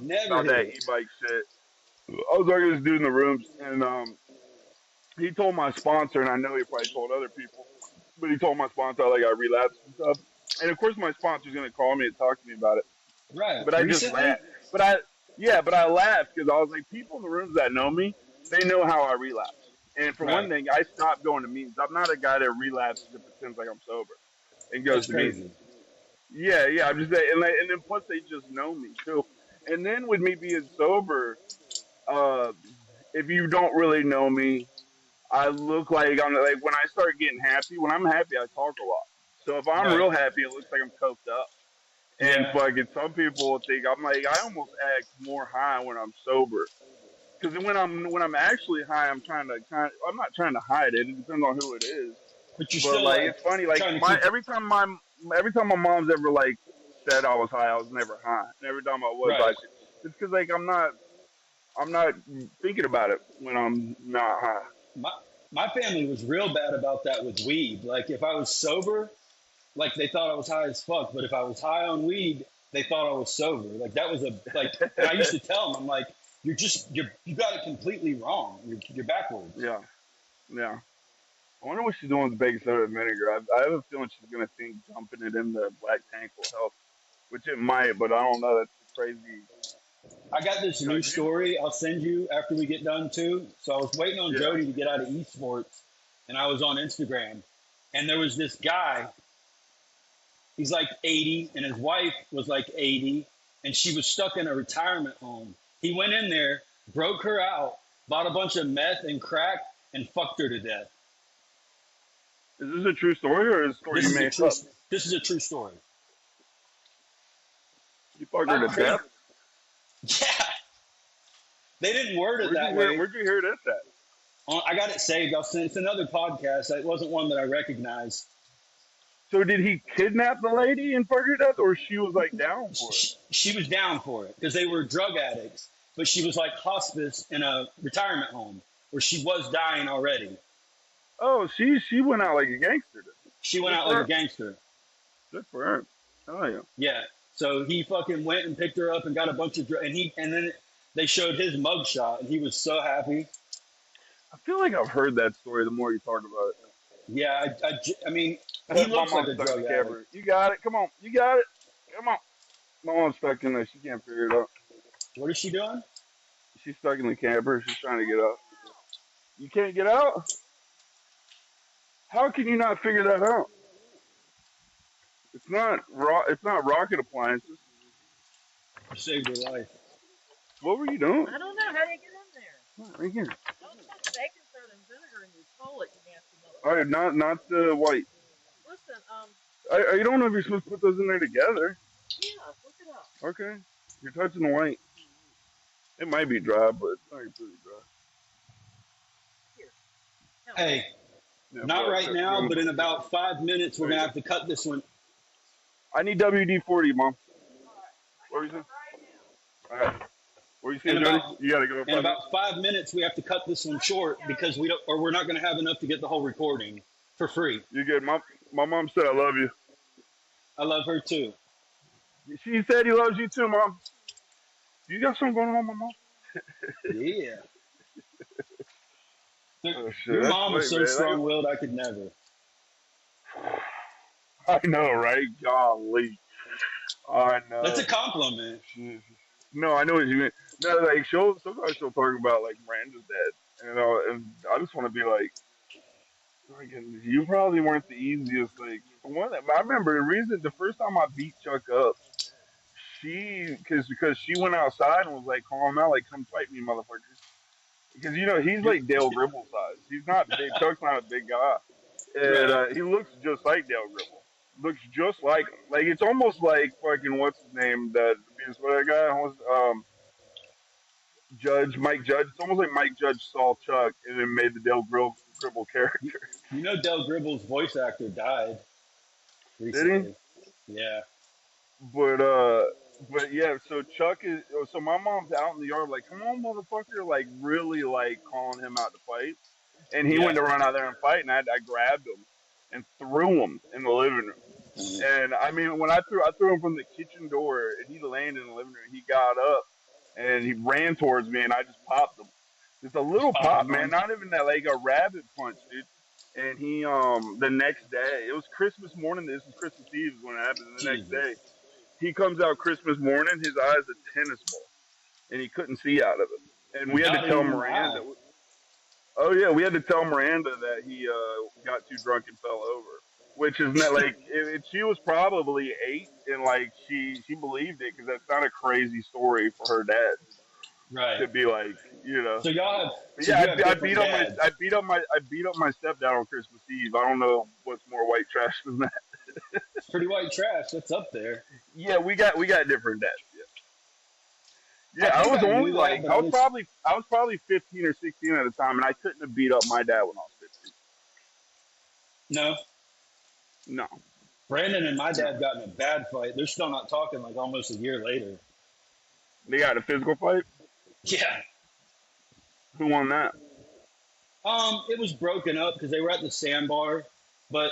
never about hit that it. e-bike shit. I was arguing with this dude in the rooms, and he told my sponsor, and I know he probably told other people, but he told my sponsor like I relapsed and stuff. And of course, my sponsor's gonna call me and talk to me about it. Right. But I just Recently? laughed. But I laughed because I was like, people in the rooms that know me, they know how I relapse. And for one Right. thing, I stopped going to meetings. I'm not a guy that relapses and pretends like I'm sober and goes That's to meetings. crazy. Yeah, yeah. I'm just saying, and then plus they just know me too. And then with me being sober, uh, if you don't really know me, I look like I'm like when I start getting happy. When I'm happy, I talk a lot. So if I'm Right. real happy, it looks like I'm coked up. And Yeah. fucking some people think I'm like I almost act more high when I'm sober. Because when I'm actually high, I'm not trying to hide it. It depends on who it is. But you're But still like like it's funny. Like trying to my keep it every time my mom's ever like said I was high, I was never high. And every time I was, right. it's because like I'm not thinking about it when I'm not high. My my family was real bad about that with weed. Like if I was sober, like they thought I was high as fuck. But if I was high on weed, they thought I was sober. Like that was a like. And I used to tell them, I'm like, you got it completely wrong. You're backwards. Yeah, yeah. I wonder what she's doing with the baking soda and vinegar. I have a feeling she's gonna think dumping it in the black tank will help, which it might, but I don't know. That's crazy. I got this You know, new 'cause you, story I'll send you after we get done too. So I was waiting on yeah. Jody to get out of esports, and I was on Instagram, and there was this guy. He's like 80, and his wife was like 80, and she was stuck in a retirement home. He went in there, broke her out, bought a bunch of meth and crack, and fucked her to death. Is this a true story or is it a story This you is a made true. up? This is a true story. You fucked her How to crazy? death? Yeah, they didn't word it that way. Where'd you hear this at? I got it saved. I'll send. It's another podcast. It wasn't one that I recognized. So did he kidnap the lady and fuck her to death, or she was like down for it? She was down for it because they were drug addicts, but she was like hospice in a retirement home where she was dying already. Oh, she went out like a gangster. Then. She went Good out for like her. a gangster. Good for her. Oh yeah. Yeah. So he fucking went and picked her up and got a bunch of and then they showed his mugshot and he was so happy. I feel like I've heard that story. The more you talk about Yeah, I mean, he it. My looks like mom's a stuck in drug the addict. camper. You got it. Come on. You got it. Come on. My mom's stuck in there. She can't figure it out. What is she doing? She's stuck in the camper. She's trying to get out. You can't get out? How can you not figure that out? It's not rocket appliances. You saved her life. What were you doing? I don't know. How do you get in there? Right here. Don't put baking soda and vinegar in your toilet, you nasty All right, motherfucker. not the white. Listen, I don't know if you're supposed to put those in there together. yeah, look it up. Okay. You're touching the white. It might be dry, but it's not completely dry. Here. Help. Hey, Yeah, not but right now, but in about 5 minutes, we're there gonna you have to cut this one. go. I need WD-40, Mom. What were you saying? All right. What were you saying, In Jody? about You gotta go. in about 5 minutes, we have to cut this one short because we don't, or we're not gonna have enough to get the whole recording for free. You good? My mom said I love you. I love her too. She said he loves you too, Mom. You got something going on, my mom? Yeah. Oh shit, Your that's mom is sweet, so man. strong-willed, I could never. I know, right? Golly. I know. That's a compliment. Jesus. No, I know what you mean. No, like sometimes she'll talk about like Miranda's dad, and I just want to be like, you probably weren't the easiest. Like one, I remember the first time I beat Chuck up, because she went outside and was like calling him out, like come fight me, motherfucker. Because he's like Dale Gribble size. He's not big. Chuck's not a big guy, and Right. he looks just like Dale Gribble. Looks just like him. Like it's almost like fucking what's his name that what that guy was Judge Mike Judge. It's almost like Mike Judge saw Chuck and then made the Gribble You, character. you know Del Gribble's voice actor died Did he? recently. Yeah. But but yeah. So my mom's out in the yard like, come on, motherfucker, like really like calling him out to fight. And he Yeah. went to run out there and fight, and I grabbed him and threw him in the living room. And I mean, when I threw him from the kitchen door, and he landed in the living room. He got up and he ran towards me, and I just popped him. Just a little pop, Spotted man. him. Not even that, like a rabbit punch, dude. And he the next day, it was Christmas morning. This was Christmas Eve is when it happened. And the next Jesus. day, he comes out Christmas morning. His eyes a tennis ball, and he couldn't see out of it. And You we had got to him tell in the Miranda. eye. Oh yeah, we had to tell Miranda that he got too drunk and fell over, which is not like she was probably 8, and like she believed it because that's not a crazy story for her dad Right. to be like, you know. So y'all have. But So yeah, you have I different beat up dads. I beat up my stepdad on Christmas Eve. I don't know what's more white trash than that. Pretty white trash. That's up there. Yeah, we got different dads. Yeah, I I think was I only knew that, like but I was I was probably 15 or 16 at the time, and I couldn't have beat up my dad when I was 15. no. No, Brandon and my no. dad got in a bad fight. They're still not talking like almost a year later. They got a physical fight. Yeah. Who won that? It was broken up because they were at the sandbar, but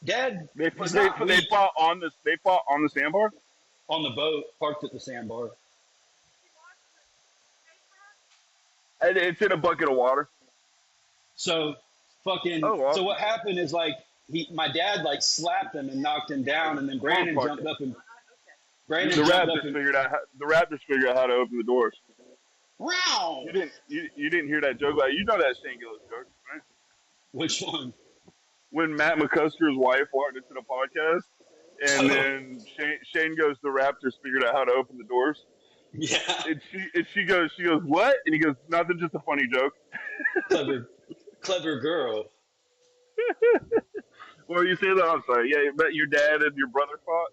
Dad They was they not they weak fought on the sandbar. on the boat parked at the sandbar. And it's in a bucket of water. So Fucking. Oh, So awesome. what happened is like my dad like slapped him and knocked him down, and then I'm on Brandon jumped podcast. up and The Brandon jumped up Raptors and figured out. The Raptors figured out how to open the doors. wow. You didn't hear that joke? Like, you know that Shane Gillis joke, right? Which one? When Matt McCusker's wife walked into the podcast, and Oh then Shane goes, "The Raptors figured out how to open the doors," yeah, and she goes, "What?" And he goes, "Nothing, just a funny joke." clever, clever girl. Well, you say that. I'm sorry. Yeah, but your dad and your brother fought.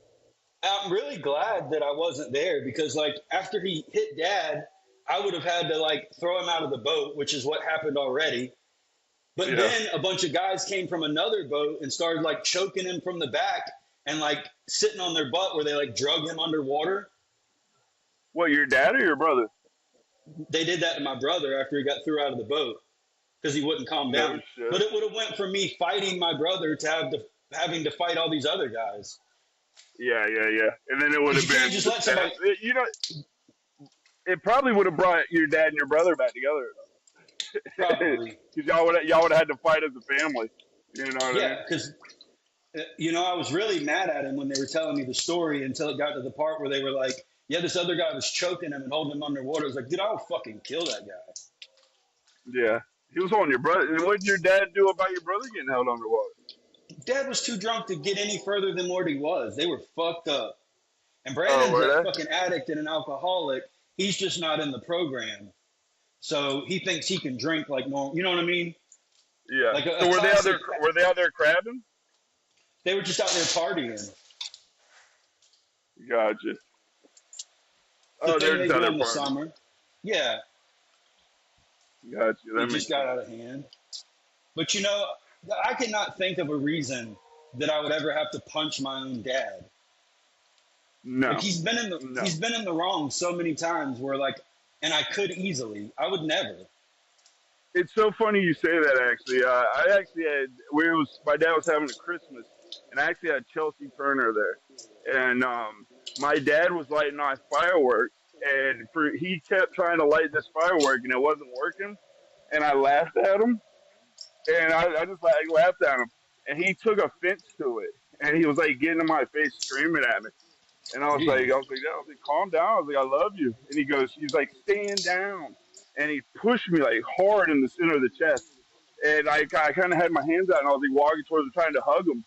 I'm really glad that I wasn't there because like after he hit dad, I would have had to like throw him out of the boat, which is what happened already. But Yeah. then a bunch of guys came from another boat and started like choking him from the back and like sitting on their butt where they like drug him underwater. What, your dad or your brother? They did that to my brother after he got thrown out of the boat because he wouldn't calm No down. shit. But it would have went from me fighting my brother to having to fight all these other guys. Yeah. And then it would have You can't been, just let somebody. you know, it probably would have brought your dad and your brother back together. Probably. Because y'all would have had to fight as a family. You know what I mean? Yeah, because I was really mad at him when they were telling me the story until it got to the part where they were like, "Yeah, this other guy was choking him and holding him underwater." I was like, "Dude, I'll fucking kill that guy." Yeah. He was holding your brother. And what did your dad do about your brother getting held underwater? Dad was too drunk to get any further than what he was. They were fucked up. And Oh, Brandon's were a they? fucking addict and an alcoholic. He's just not in the program, so he thinks he can drink like normal. You know what I mean? Yeah. Like a So were they out classic. there? Were they out there crabbing? They were just out there partying. Gotcha. The Oh, thing they're they just out do there in the partying. summer. Yeah, Gotcha. it That makes just got out of hand. But I cannot think of a reason that I would ever have to punch my own dad. Like no, no. he's been in the wrong so many times where like, and I could easily. I would never. It's so funny you say that. Actually, I actually had my dad was having a Christmas, and I actually had Chelsea Turner there, and my dad was lighting off fireworks, and he kept trying to light this firework, and it wasn't working, and I laughed at him, and I just like laughed at him, and he took offense to it, and he was like getting in my face, screaming at me. And Jeez. calm down. I was like, I love you. And he's like, stand down. And he pushed me like hard in the center of the chest. And I kind of had my hands out and I was like walking towards him trying to hug him.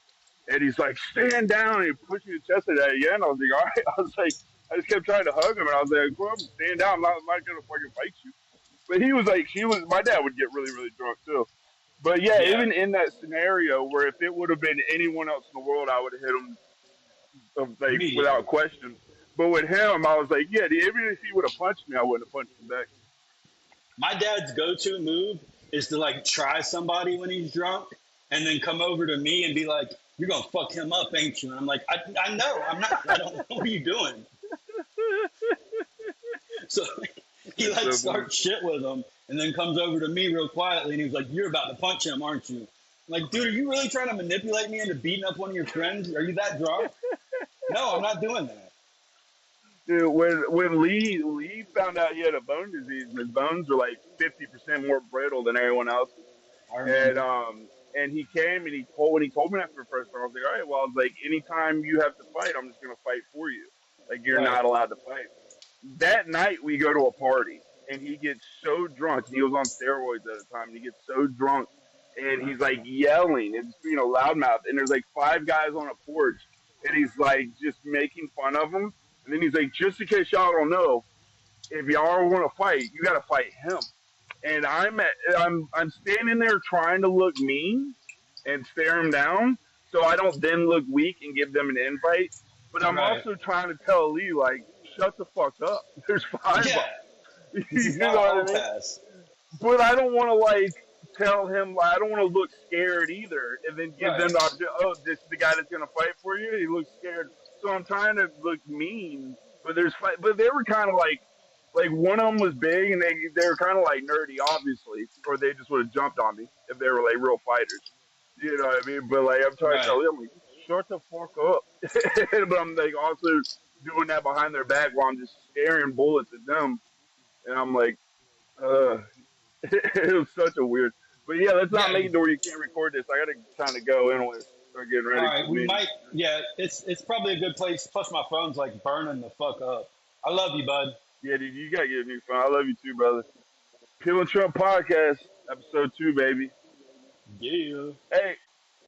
And he's like, stand down. And he pushed me in the chest again. I was like, all right. I was like, I just kept trying to hug him. And I was like, well, stand down. I'm not going to fucking fight you. But he was like, my dad would get really, really drunk too. But yeah, Yeah, even in that scenario where if it would have been anyone else in the world, I would have hit him like immediately. without question. But with him, I was like, yeah, even if he would have punched me, I wouldn't have punched him back. My dad's go-to move is to like try somebody when he's drunk and then come over to me and be like, "You're gonna fuck him up, ain't you?" And I'm like, I know, I'm not. I don't know what are you doing. So he It's like so funny. starts shit with him and then comes over to me real quietly and he's like, "You're about to punch him, aren't you?" I'm like, dude, are you really trying to manipulate me into beating up one of your friends? Are you that drunk? No, I'm not doing that. Dude, when Lee found out he had a bone disease and his bones are like 50% more brittle than everyone else's, I and remember. he came and when he told me that for the first time, I was like, all right, well, I was like, anytime you have to fight, I'm just gonna fight for you. Like you're Right. not allowed to fight. That night we go to a party and he gets so drunk. He was on steroids at the time. And he gets so drunk and he's like yelling and loudmouth. And there's like 5 guys on a porch and he's like just making fun of him. And then he's like, just in case y'all don't know, if y'all want to fight, you got to fight him. And I'm standing there trying to look mean and stare him down, so I don't then look weak and give them an invite. But I'm Right. also trying to tell Lee like, shut the fuck up. There's 5 Yeah. of This you is know not a what hall I mean? pass. But I don't want to like tell him. I don't want to look scared either, and then give Right. them the opportunity. Oh, this is the guy that's gonna fight for you. He looks scared, so I'm trying to look mean. But but they were kind of like one of them was big, and they were kind of like nerdy, obviously, or they just would have jumped on me if they were like real fighters. You know what I mean? But like I'm trying to Right. tell them, like, shut the fuck up. But I'm like also doing that behind their back while I'm just scaring bullets at them, and I'm like, uh, it was such a weird. But yeah, let's not Yeah. make it to where you can't record this. I gotta kind of go anyway. Start getting All ready for right. the We meeting. might. Yeah. It's probably a good place. Plus, my phone's like burning the fuck up. I love you, bud. Yeah, dude, you gotta get a new phone. I love you too, brother. Peel and Trump podcast, episode 2, baby. Yeah. Hey,